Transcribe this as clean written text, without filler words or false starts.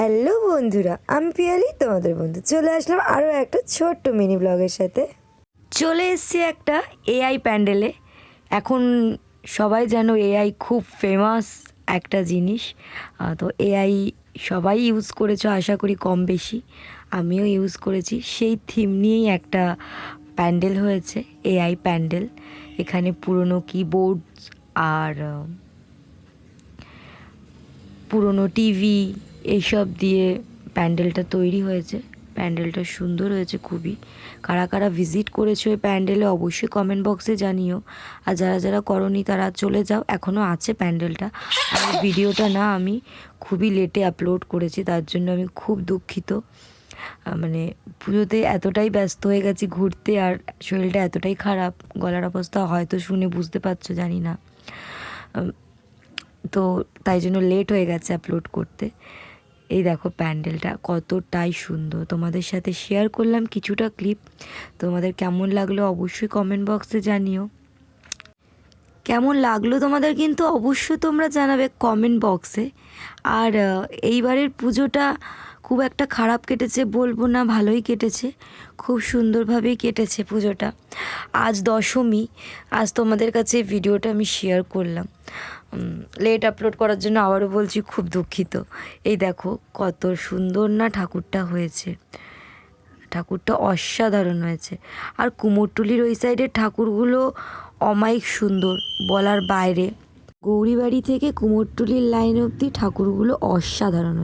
Hello বন্ধুরা, আমি পিয়ালি তোমাদের বন্ধু চলে আসলাম আরও একটা ছোট্ট মিনি ব্লগের সাথে। চলে এসেছি একটা এআই প্যান্ডেলে। এখন সবাই যেন এআই খুব ফেমাস একটা জিনিস। তো এআই সবাই ইউজ করেছো আশা করি কম বেশি, আমিও ইউজ করেছি। সেই থিম নিয়েই একটা প্যান্ডেল হয়েছে, এআই প্যান্ডেল। এখানে পুরনো কিবোর্ড আর পুরনো টিভি এইসব দিয়ে প্যান্ডেলটা তৈরি হয়েছে। প্যান্ডেলটা সুন্দর হয়েছে খুবই। কারা কারা ভিজিট করেছো এই প্যান্ডেলে অবশ্যই কমেন্ট বক্সে জানিও। আর যারা যারা করনি তারা চলে যাও, এখনও আছে প্যান্ডেলটা। আর ভিডিওটা না আমি খুবই লেটে আপলোড করেছি, তার জন্য আমি খুব দুঃখিত। মানে পুজোতে এতটাই ব্যস্ত হয়ে গেছি ঘুরতে, আর শরীরটা এতটাই খারাপ, গলার অবস্থা হয়তো শুনে বুঝতে পারছো জানি না, তো তাই জন্য লেট হয়ে গেছে আপলোড করতে। এই দেখো প্যান্ডেলটা কতটাই সুন্দর, তোমাদের সাথে শেয়ার করলাম কিছুটা ক্লিপ। তোমাদের কেমন লাগলো অবশ্যই কমেন্ট বক্সে জানিও। কেমন লাগলো তোমাদের কিন্তু অবশ্যই তোমরা জানাবে কমেন্ট বক্সে। আর এইবারের পুজোটা খুব একটা খারাপ কেটেছে বলবো না, ভালোই কেটেছে, খুব সুন্দরভাবেই কেটেছে পুজোটা। আজ দশমী, আজ তোমাদের কাছে ভিডিওটা আমি শেয়ার করলাম। লেট আপলোড করার জন্য আবারও বলছি খুব দুঃখিত। এই দেখো কত সুন্দর না ঠাকুরটা হয়েছে, ঠাকুরটা অসাধারণ হয়েছে। আর কুমোরটুলির ওই সাইডের ঠাকুরগুলো অমায়িক সুন্দর, বলার বাইরে। গৌরীবাড়ি থেকে কুমোরটুলির লাইন অবধি ঠাকুরগুলো অসাধারণ।